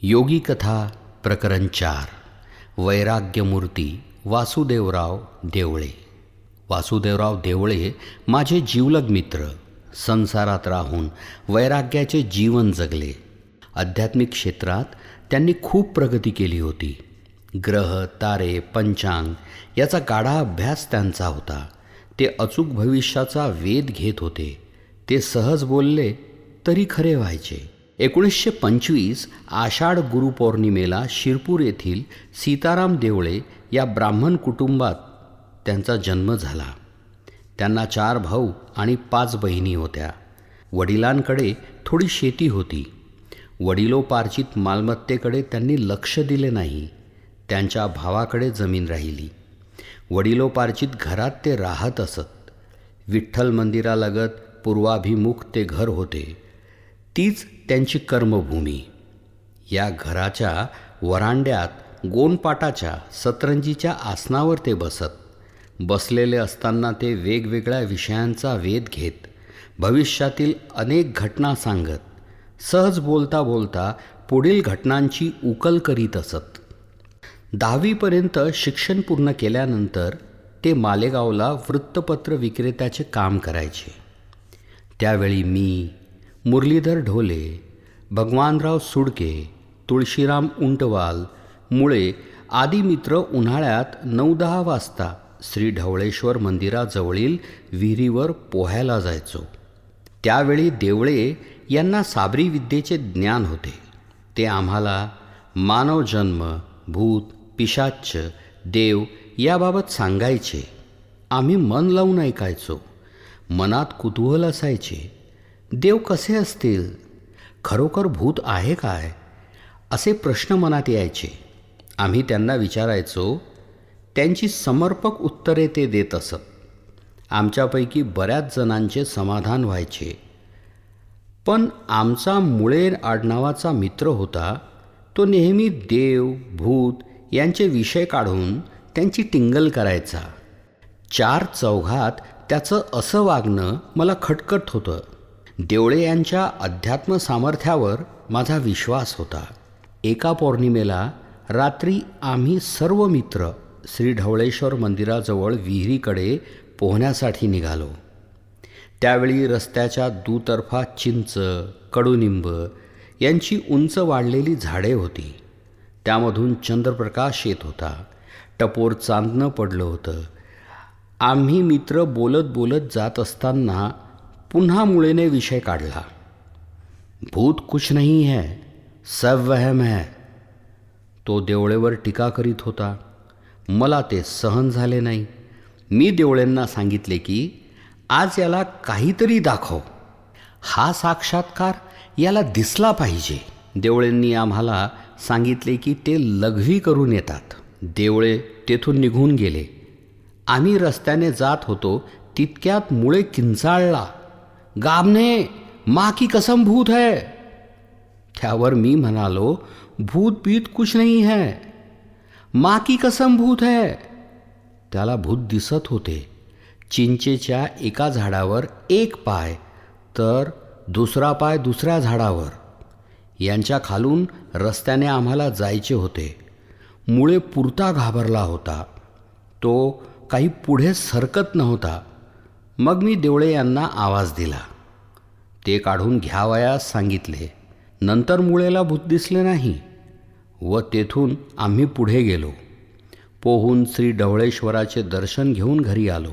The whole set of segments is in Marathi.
योगी कथा प्रकरण 4 वैराग्यमूर्ती वासुदेवराव देवळे. वासुदेवराव देवळे माझे जिवलग मित्र. संसारात राहून वैराग्याचे जीवन जगले. आध्यात्मिक क्षेत्रात त्यांनी खूप प्रगती केली होती. ग्रह तारे पंचांग याचा गाढा अभ्यास त्यांचा होता. ते अचूक भविष्याचा वेध घेत होते. ते सहज बोलले तरी खरे व्हायचे. 1925 आषाढ गुरुपौर्णिमेला शिरपूर येथील सीताराम देवळे या ब्राह्मण कुटुंबात त्यांचा जन्म झाला. त्यांना 4 भाऊ आणि 5 बहिणी होत्या. वडिलांकडे थोडी शेती होती. वडिलोपार्जित मालमत्तेकडे त्यांनी लक्ष दिले नाही. त्यांच्या भावाकडे जमीन राहिली. वडिलोपार्जित घरात ते राहत असत. विठ्ठल मंदिरालगत पूर्वाभिमुख ते घर होते. तीच त्यांची कर्मभूमी. या घराच्या वरांड्यात गोनपाटाच्या सतरंजीच्या आसनावर ते बसत. बसलेले असताना ते वेगवेगळ्या विषयांचा वेध घेत, भविष्यातील अनेक घटना सांगत, सहज बोलता बोलता पुढील घटनांची उकल करीत असत. 10वीपर्यंत शिक्षण पूर्ण केल्यानंतर ते मालेगावला वृत्तपत्र विक्रेत्याचे काम करायचे. त्यावेळी मी, मुरलीधर ढोले, भगवानराव सुडके, तुळशीराम उंटवाल, मुळे आदी मित्र उन्हाळ्यात 9-10 वाजता श्री ढवळेश्वर मंदिराजवळील विहिरीवर पोहायला जायचो. त्यावेळी देवळे यांना साबरी विद्येचे ज्ञान होते. ते आम्हाला मानवजन्म, भूत, पिशाच्च, देव याबाबत सांगायचे. आम्ही मन लावून ऐकायचो. मनात कुतूहल असायचे. देव कसे असतील, खरोखर भूत आहे काय, असे प्रश्न मनात यायचे. आम्ही त्यांना विचारायचो. त्यांची समर्पक उत्तरे ते देत असत. आमच्यापैकी बऱ्याच जणांचे समाधान व्हायचे. पण आमचा मुळे आडनावाचा मित्र होता. तो नेहमी देव भूत यांचे विषय काढून त्यांची टिंगल करायचा. 4 चौघात त्याचं असं वागणं मला खटकत होतं. देवळे यांच्या अध्यात्म सामर्थ्यावर माझा विश्वास होता. एका पौर्णिमेला रात्री आम्ही सर्व मित्र श्री ढवळेश्वर मंदिराजवळ विहिरीकडे पोहण्यासाठी निघालो. त्यावेळी रस्त्याच्या दुतर्फा चिंच, कडुनिंब यांची उंच वाढलेली झाडे होती. त्यामधून चंद्रप्रकाश येत होता. टपोर चांदणं पडलं होतं. आम्ही मित्र बोलत बोलत जात असताना पुन्हा मुळेने विषय काढला. भूत कुछ नहीं है, सब वहम है. तो देवळेवर टीका करीत होता. मला ते सहन झाले नाही. मी देवळेंना सांगितले की आज याला काहीतरी दाखव. हा साक्षात्कार याला दिसला पाहिजे. देवळेंनी आम्हाला सांगितले की ते लघवी करून येतात. देवळे तेथून निघून गेले. आम्ही रस्त्याने जात होतो तितक्यात मुळे किंचाळला. गाबने, माँ की कसम भूत है. त्यावर मी म्हणालो, भूत बीत कुछ नहीं है, माँ की कसम भूत है. त्याला भूत दिसत होते. चिंचेच्या एका झाडावर एक पाय तर दुसरा पाय दुसऱ्या झाडावर. यांच्या खालून रस्त्याने आम्हाला जायचे होते. मुळे पुरता घाबरला होता. तो काही पुढे सरकत नव्हता. मग मी देवळे यांना आवाज दिला. ते काढून घ्यावयास सांगितले. नंतर मुळेला भूत दिसले नाही व तेथून आम्ही पुढे गेलो. पोहून श्री ढवळेश्वराचे दर्शन घेऊन घरी आलो.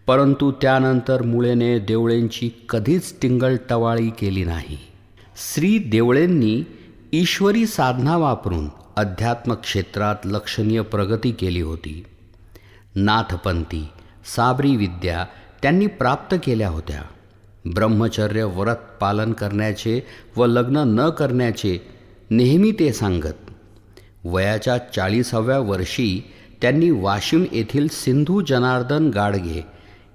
परंतु त्यानंतर मुळेने देवळेंची कधीच टिंगलटवाळी केली नाही. श्री देवळेंनी ईश्वरी साधना वापरून अध्यात्म क्षेत्रात लक्षणीय प्रगती केली होती. नाथपंथी, साबरी विद्या त्यांनी प्राप्त केल्या होत्या. ब्रह्मचर्य व्रत पालन करण्याचे व लग्न न करण्याचे नेहमी ते सांगत. वयाच्या 40व्या वर्षी त्यांनी वाशिम येथील सिंधू जनार्दन गाडगे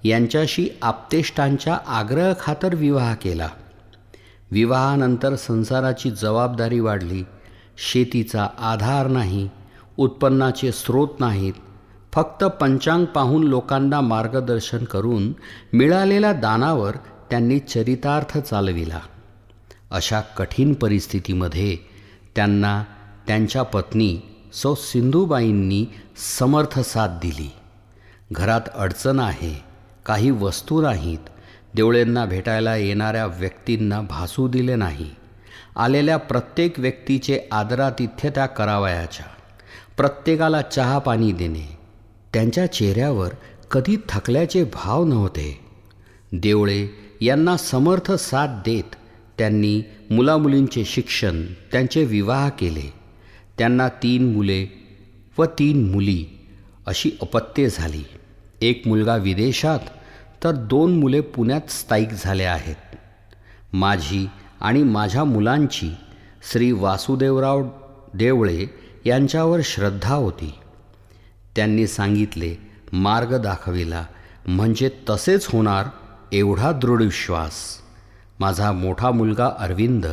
यांच्याशी आप्तेष्टांच्या आग्रहाखातर विवाह केला. विवाहानंतर संसाराची जबाबदारी वाढली. शेतीचा आधार नाही, उत्पन्नाचे स्रोत नाहीत. फक्त पंचांग पाहून लोकांना मार्गदर्शन करून मिळालेल्या दानावर त्यांनी चरितार्थ चालविला. अशा कठीण परिस्थितीमध्ये त्यांना त्यांच्या पत्नी सौ सिंधूबाईंनी समर्थ साथ दिली. घरात अडचण आहे, काही वस्तू नाहीत. देवळेंना भेटायला येणाऱ्या व्यक्तींना भासू दिले नाही. आलेल्या प्रत्येक व्यक्तीचे आदरातिथ्य त्या करावयाच्या. प्रत्येकाला चहा पाणी देणे. त्यांच्या चेहऱ्यावर कधी थकल्याचे भाव नव्हते. देवळे यांना समर्थ साथ देत त्यांनी मुलामुलींचे शिक्षण, त्यांचे विवाह केले. त्यांना 3 मुले व 3 मुली अशी अपत्ये झाली. एक मुलगा विदेशात तर 2 मुले पुण्यात स्थायिक झाले आहेत. माझी आणि माझ्या मुलांची श्री वासुदेवराव देवळे यांच्यावर श्रद्धा होती. त्यांनी सांगितले, मार्ग दाखविला, म्हणजे तसेच होणार एवढा दृढ विश्वास. माझा मोठा मुलगा अरविंद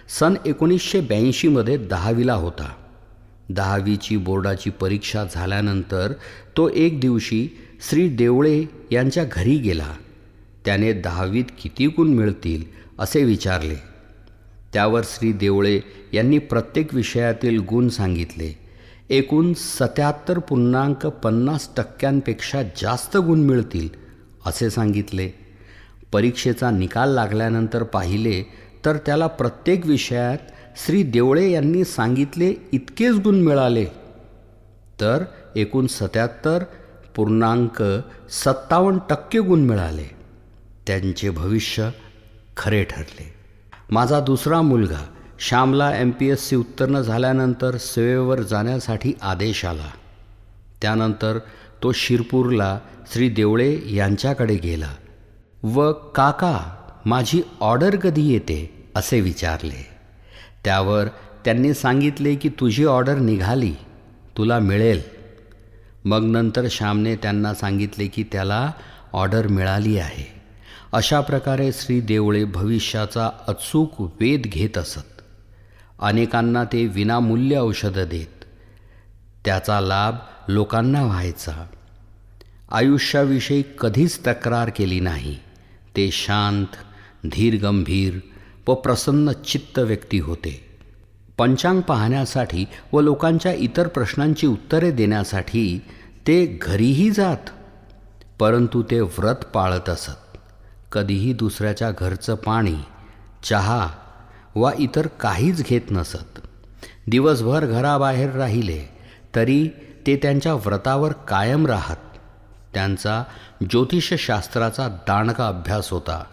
सन 1982मध्ये 10वीला होता. 10वीची बोर्डाची परीक्षा झाल्यानंतर तो एक दिवशी श्री देवळे यांच्या घरी गेला. त्याने 10वीत किती गुण मिळतील असे विचारले. त्यावर श्री देवळे यांनी प्रत्येक विषयातील गुण सांगितले. एकूण 77.50% जास्त गुण मिळतील असे सांगितले. परीक्षेचा निकाल लागल्यानंतर पाहिले तर त्याला प्रत्येक विषयात श्री देवळे यांनी सांगितले इतकेच गुण मिळाले. तर एकूण 77.57% गुण मिळाले. त्यांचे भविष्य खरे ठरले. माझा दुसरा मुलगा श्यामला MPSC उत्तीर्ण झाल्यानंतर सेवेवर जाण्यासाठी आदेश आला. त्यानंतर तो शिरपूरला श्री देवळे यांच्याकडे गेला व काका माझी ऑर्डर कधी येते असे विचारले. त्यावर त्यांनी सांगितले की तुझी ऑर्डर निघाली, तुला मिळेल. मग नंतर श्यामने त्यांना सांगितले की त्याला ऑर्डर मिळाली आहे. अशा प्रकारे श्री देवळे भविष्याचा अचूक वेध घेत असत. अनेकांना ते विनामूल्य औषधं देत. त्याचा लाभ लोकांना व्हायचा. आयुष्याविषयी कधीच तक्रार केली नाही. ते शांत, धीरगंभीर व प्रसन्न चित्त व्यक्ती होते. पंचांग पाहण्यासाठी व लोकांच्या इतर प्रश्नांची उत्तरे देण्यासाठी ते घरीही जात, परंतु ते व्रत पाळत असत. कधीही दुसऱ्याच्या घरचं पाणी, चहा वा इतर काहीच घेत नसत. दिवसभर घराबाहेर राहिले तरी ते त्यांच्या व्रतावर कायम राहत. त्यांचा ज्योतिषशास्त्राचा दांडगा अभ्यास होता.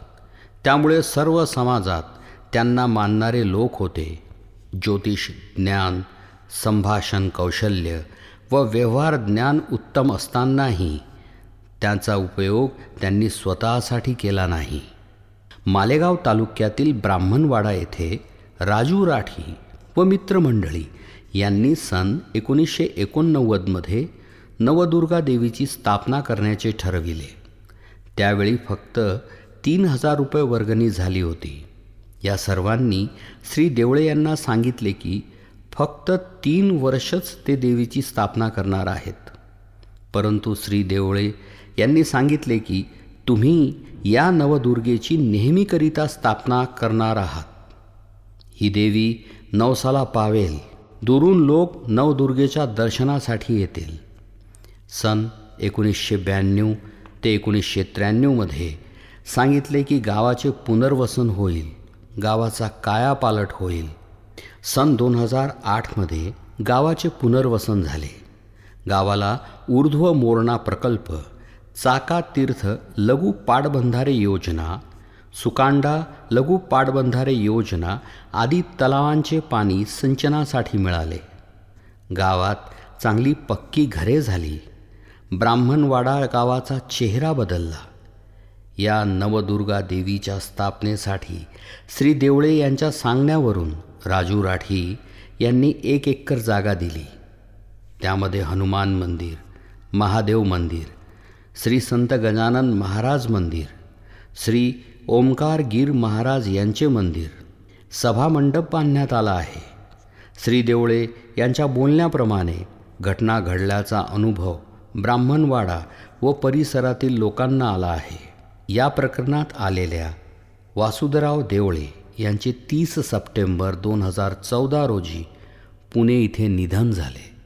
त्यामुळे सर्व समाजात त्यांना मानणारे लोक होते. ज्योतिष ज्ञान, संभाषण कौशल्य व व्यवहार ज्ञान उत्तम असतानाही त्याचा उपयोग त्यांनी स्वतःसाठी केला नाही. मालेगाव तालुक्यातील ब्राह्मणवाडा येथे राजू राठी व मित्रमंडळी यांनी सन 1989मध्ये नवदुर्गा देवीची स्थापना करण्याचे ठरविले. त्यावेळी फक्त 3,000 रुपये वर्गणी झाली होती. या सर्वांनी श्री देवळे यांना सांगितले की फक्त 3 वर्षच ते देवीची स्थापना करणार आहेत. परंतु श्री देवळे यांनी सांगितले की तुम्ही या नवदुर्गेची नेहमीकरिता स्थापना करणार आहात. ही देवी नवसाला पावेल. दुरून लोक नवदुर्गेच्या दर्शनासाठी येतील. सन 1992 ते 1993मध्ये सांगितले की गावाचे पुनर्वसन होईल, गावाचा कायापालट होईल. सन 2008मध्ये गावाचे पुनर्वसन झाले. गावाला ऊर्ध्व मोरणा प्रकल्प, चाका तीर्थ लघु पाटबंधारे योजना, सुकांडा लघु पाटबंधारे योजना आदी तलावांचे पाणी सिंचनासाठी मिळाले. गावात चांगली पक्की घरे झाली. ब्राह्मणवाडा गावाचा चेहरा बदलला. या नवदुर्गा देवीच्या स्थापनेसाठी श्री देवळे यांच्या सांगण्यावरून राजू राठी यांनी 1 एकर जागा दिली. त्यामध्ये हनुमान मंदिर, महादेव मंदिर, श्री संत गजानन महाराज मंदिर, श्री ओमकारगीर महाराज यांचे मंदिर, सभामंडप बांधण्यात आला आहे. श्री देवळे यांच्या बोलण्याप्रमाणे घटना घडल्याचा अनुभव ब्राह्मणवाडा व परिसरातील लोकांना आला आहे. या प्रकरणात आलेल्या वासुदेवराव देवळे यांचे 30 सप्टेंबर 2014 रोजी पुणे इथे निधन झाले.